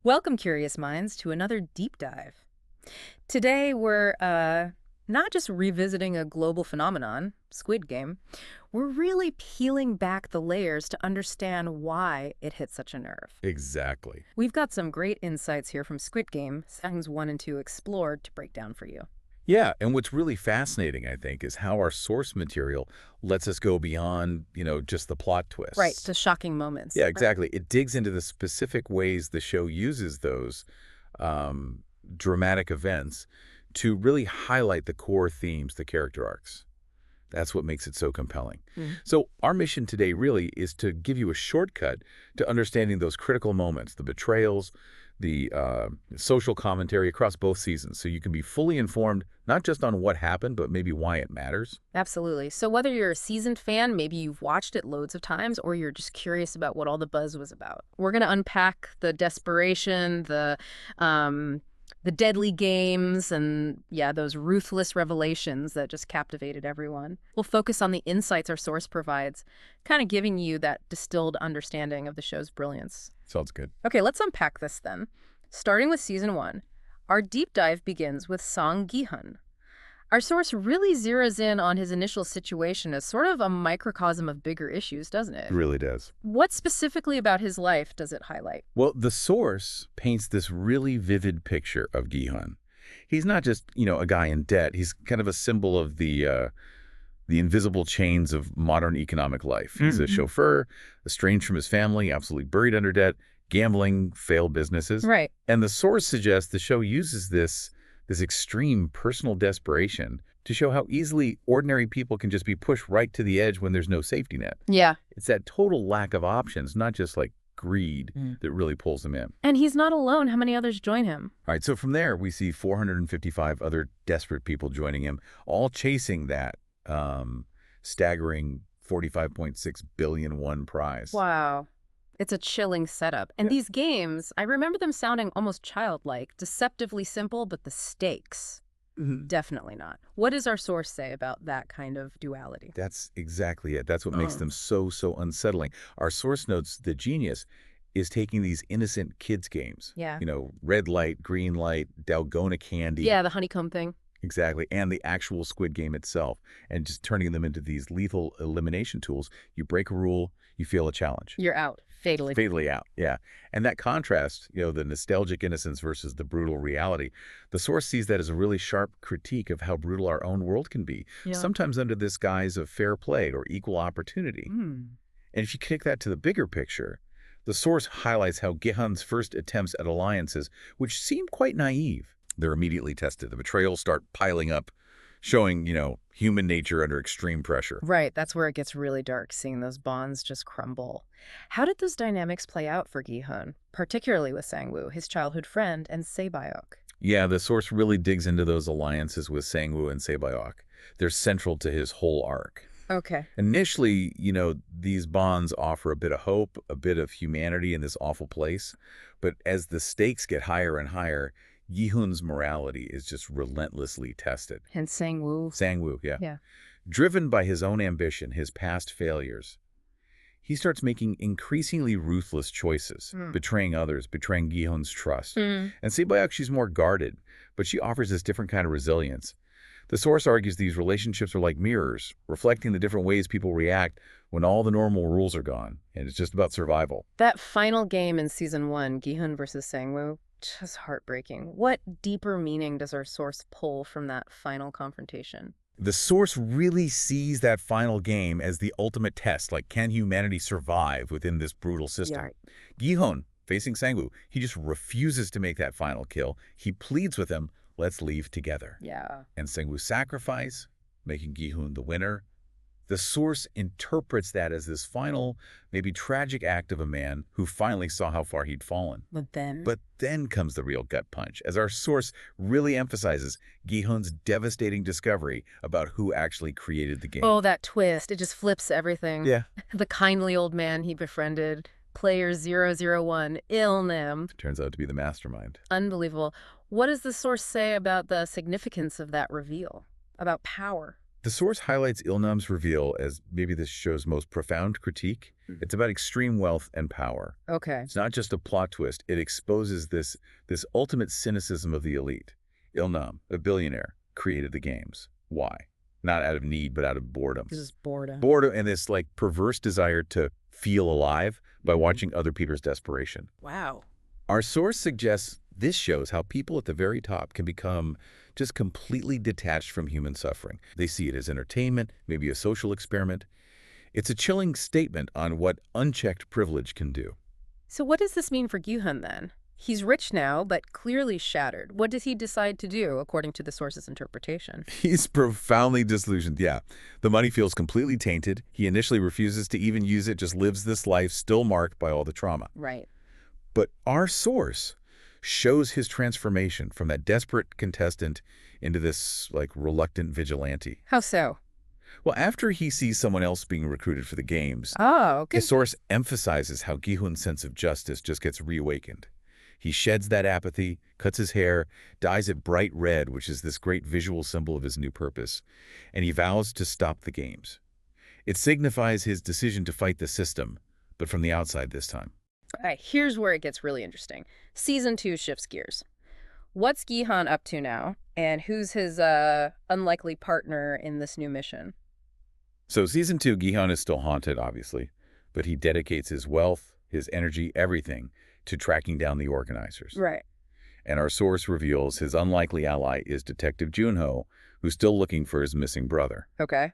Welcome, curious minds, to another deep dive. Today, we're not just revisiting a global phenomenon, Squid Game, we're really peeling back the layers to understand why it hit such a nerve. Exactly. We've got some great insights here from Squid Game, seasons 1 and 2 explored, to break down for you. Yeah, and what's really fascinating, I think, is how our source material lets us go beyond, just the plot Right, twists. the shocking moments. Yeah, exactly. It digs into the specific ways the show uses those um, dramatic events to really highlight the core themes, the character arcs. That's what makes it so compelling. Mm. So our mission today really is to give you a shortcut to understanding those critical moments, the betrayals, the social commentary across both seasons, so you can be fully informed, not just on what happened, but maybe why it matters. Absolutely. So whether you're a seasoned fan, maybe you've watched it loads of times, or you're just curious about what all the buzz was about, we're going to unpack the desperation, um, the deadly games, and yeah, those ruthless revelations that just captivated everyone. We'll focus on the insights our source provides, kind of giving you that distilled understanding of the show's brilliance. Sounds good. Okay, let's unpack this then. Starting with season 1, our deep dive begins with Song Gi-hun. Our source really zeroes in on his initial situation as sort of a microcosm of bigger issues, doesn't It it? really does. What specifically about his life does it highlight? Well, the source paints this really vivid picture of Gihun. He's not just, a guy in debt. He's kind of a symbol of the invisible chains of modern economic life. He's a chauffeur, estranged from his family, absolutely buried under debt, gambling, failed businesses. Right. And the source suggests the show uses this extreme personal desperation to show how easily ordinary people can just be pushed right to the edge when there's no safety net. Yeah. It's that total lack of options, not just like greed, Mm. that really pulls them in. And he's not alone. How many others join him? All right, so from there, we see 455 other desperate people joining him, all chasing that staggering 45.6 billion won prize. Wow. It's a chilling setup. And Yeah. these games, I remember them sounding almost childlike, deceptively simple, but the stakes, definitely not. What does our source say about that kind of duality? That's exactly it. That's what makes Oh. them so unsettling. Our source notes the genius is taking these innocent kids games, Yeah. red light, green light, Dalgona candy. Yeah, the honeycomb thing. Exactly, and the actual Squid Game itself, and just turning them into these lethal elimination tools. You break a rule, you feel a challenge. You're out. Fatally. Fatally out, yeah. And that contrast, the nostalgic innocence versus the brutal reality, the source sees that as a really sharp critique of how brutal our own world can be, Yeah. sometimes under this guise of fair play or equal opportunity. Mm. And if you connect that to the bigger picture, the source highlights how Gihun's first attempts at alliances, which seem quite naive, they're immediately tested. The betrayals start piling up, showing, human nature under extreme pressure. Right, that's where it gets really dark, seeing those bonds just crumble. How did those dynamics play out for Gi-hun, particularly with Sang-woo, his childhood friend, and Se-byok? Yeah, the source really digs into those alliances with Sang-woo and Se-byok. They're central to his whole arc. Okay. Initially, these bonds offer a bit of hope, a bit of humanity in this awful place. But as the stakes get higher and higher, Gi-hun's morality is just relentlessly tested. And Sang-woo. Sang-woo, yeah. Yeah. Driven by his own ambition, his past failures, he starts making increasingly ruthless choices, betraying others, betraying Gi-hun's trust. Mm. And Se-byok, she's more guarded, but she offers this different kind of resilience. The source argues these relationships are like mirrors, reflecting the different ways people react when all the normal rules are gone, and it's just about survival. That final game in season 1, Gi-hun versus Sang-woo, just heartbreaking. What deeper meaning does our source pull from that final confrontation? The source really sees that final game as the ultimate test, like can humanity survive within this brutal system? right. Gi-hun, facing Sang-woo, he just refuses to make that final kill. He pleads with him, let's leave together. Yeah. And Sang-woo's sacrifice, making Gi-hun the winner. The source interprets that as this final, maybe tragic act of a man who finally saw how far he'd fallen. But then? But then comes the real gut punch, as our source really emphasizes Gi-hun's devastating discovery about who actually created the game. Oh, that twist. It just flips everything. Yeah. The kindly old man he befriended, player 001, Ilnim. Turns out to be the mastermind. Unbelievable. What does the source say about the significance of that reveal? About power? The source highlights Ilnam's reveal as maybe this show's most profound critique. It's about extreme wealth and power. Okay. It's not just a plot twist. It exposes this ultimate cynicism of the elite. Ilnam, a billionaire, created the games. Why? Not out of need, but out of boredom. This is boredom. Boredom and this like perverse desire to feel alive by watching other people's desperation. Wow. Our source suggests this shows how people at the very top can become just completely detached from human suffering. They see it as entertainment, maybe a social experiment. It's a chilling statement on what unchecked privilege can do. So what does this mean for Gyuhun then? He's rich now, but clearly shattered. What does he decide to do, according to the source's interpretation? He's profoundly disillusioned, yeah. The money feels completely tainted. He initially refuses to even use it, just lives this life still marked by all the trauma. Right. But our source shows his transformation from that desperate contestant into this, like, reluctant vigilante. How so? Well, after he sees someone else being recruited for the games, Oh, okay. his source emphasizes how Gi-hun's sense of justice just gets reawakened. He sheds that apathy, cuts his hair, dyes it bright red, which is this great visual symbol of his new purpose, and he vows to stop the games. It signifies his decision to fight the system, but from the outside this time. All right, here's where it gets really interesting. Season 2 shifts gears. What's Gi-hun up to now, and who's his unlikely partner in this new mission? So Season 2, Gi-hun is still haunted, obviously, but he dedicates his wealth, his energy, everything to tracking down the organizers. Right. And our source reveals his unlikely ally is Detective Junho, who's still looking for his missing brother. Okay.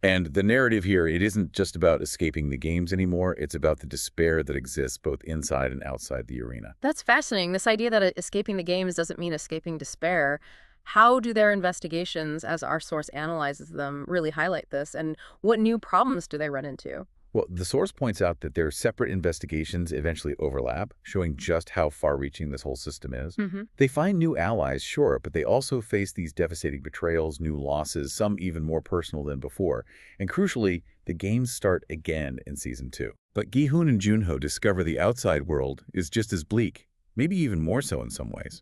And the narrative here, it isn't just about escaping the games anymore. It's about the despair that exists both inside and outside the arena. That's fascinating. This idea that escaping the games doesn't mean escaping despair. How do their investigations, as our source analyzes them, really highlight this? And what new problems do they run into? Well, the source points out that their separate investigations eventually overlap, showing just how far-reaching this whole system is. They find new allies, sure, but they also face these devastating betrayals, new losses, some even more personal than before. And crucially, the games start again in Season 2. But Gi-hun and Junho discover the outside world is just as bleak, maybe even more so in some ways.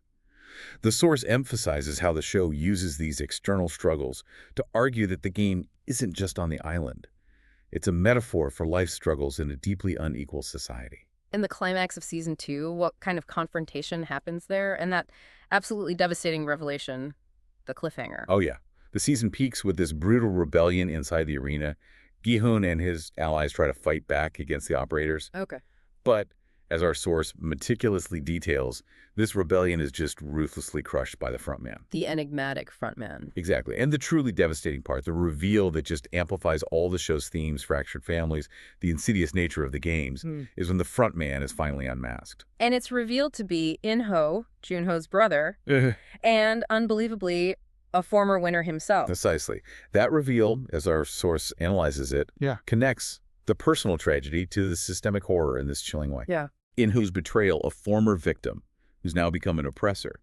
The source emphasizes how the show uses these external struggles to argue that the game isn't just on the island. It's a metaphor for life struggles in a deeply unequal society. In the climax of Season 2, what kind of confrontation happens there? And that absolutely devastating revelation, the cliffhanger. Oh yeah. The season peaks with this brutal rebellion inside the arena. Gi-hun and his allies try to fight back against the operators. Okay. But, as our source meticulously details, this rebellion is just ruthlessly crushed by the frontman. The enigmatic frontman. Exactly. And the truly devastating part, the reveal that just amplifies all the show's themes, fractured families, the insidious nature of the games, is when the frontman is finally unmasked. And it's revealed to be In-ho, Junho's brother, and unbelievably, a former winner himself. Precisely. That reveal, as our source analyzes it, connects the personal tragedy to the systemic horror in this chilling way. Yeah. In-ho's betrayal, a former victim who's now become an oppressor.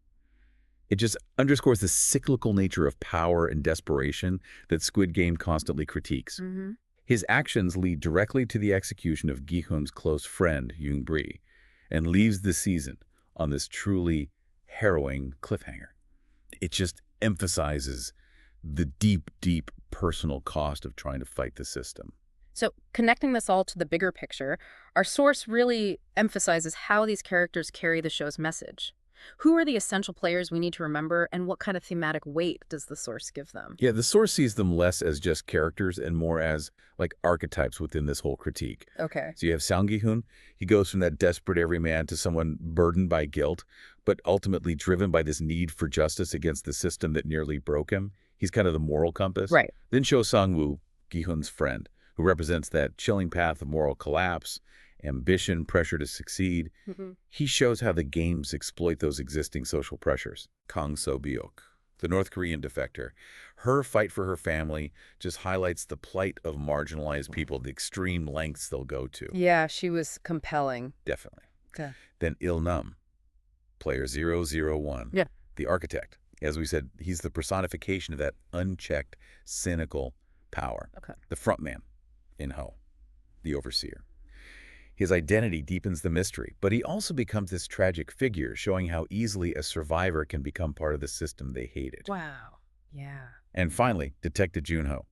It just underscores the cyclical nature of power and desperation that Squid Game constantly critiques. His actions lead directly to the execution of Gi-hun's close friend, Yoon-bri, and leaves the season on this truly harrowing cliffhanger. It just emphasizes the deep, deep personal cost of trying to fight the system. So connecting this all to the bigger picture, our source really emphasizes how these characters carry the show's message. Who are the essential players we need to remember, and what kind of thematic weight does the source give them? Yeah, the source sees them less as just characters and more as, like, archetypes within this whole critique. Okay. So you have Sang Gi-hun. He goes from that desperate everyman to someone burdened by guilt, but ultimately driven by this need for justice against the system that nearly broke him. He's kind of the moral compass. Right. Then Cho Sang-woo, Gi-hun's friend, who represents that chilling path of moral collapse, ambition, pressure to succeed. He shows how the games exploit those existing social pressures. Kang So-byuk, the North Korean defector. Her fight for her family just highlights the plight of marginalized people, the extreme lengths they'll go to. Yeah, she was compelling. Definitely. Okay. Then Il-nam, player 001, the architect. As we said, he's the personification of that unchecked, cynical power. Okay. The frontman, In-ho, the overseer. His identity deepens the mystery, but he also becomes this tragic figure, showing how easily a survivor can become part of the system they hated. Wow. Yeah. And finally, Detective Junho,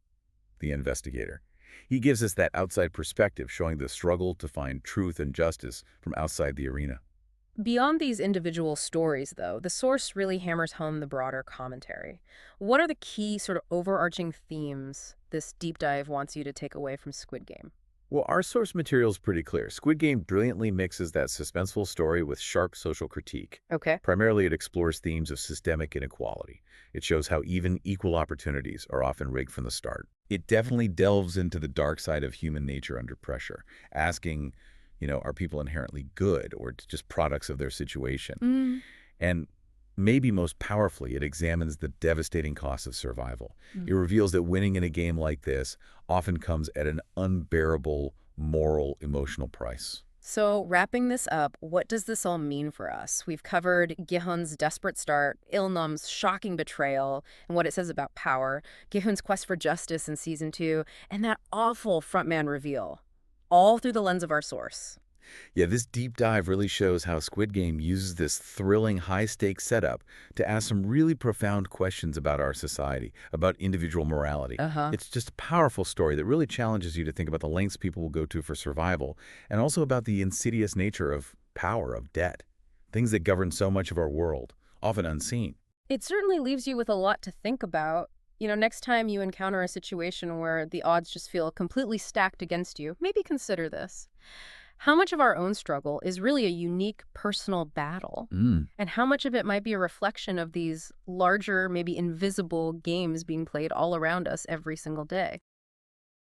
the investigator. He gives us that outside perspective, showing the struggle to find truth and justice from outside the arena. Beyond these individual stories, though, the source really hammers home the broader commentary. What are the key sort of overarching themes this deep dive wants you to take away from Squid Game? Well, our source material is pretty clear. Squid Game brilliantly mixes that suspenseful story with sharp social critique. Okay. Primarily, it explores themes of systemic inequality. It shows how even equal opportunities are often rigged from the start. It definitely delves into the dark side of human nature under pressure, asking, are people inherently good or just products of their situation? Mm. And maybe most powerfully, it examines the devastating cost of survival. Mm. It reveals that winning in a game like this often comes at an unbearable moral, emotional price. So, wrapping this up, what does this all mean for us? We've covered Gihun's desperate start, Il-num's shocking betrayal, and what it says about power, Gihun's quest for justice in Season 2, and that awful frontman reveal, all through the lens of our source. Yeah, this deep dive really shows how Squid Game uses this thrilling high-stakes setup to ask some really profound questions about our society, about individual morality. Uh-huh. It's just a powerful story that really challenges you to think about the lengths people will go to for survival, and also about the insidious nature of power, of debt, things that govern so much of our world, often unseen. It certainly leaves you with a lot to think about. Next time you encounter a situation where the odds just feel completely stacked against you, maybe consider this. How much of our own struggle is really a unique personal battle? Mm. And how much of it might be a reflection of these larger, maybe invisible games being played all around us every single day?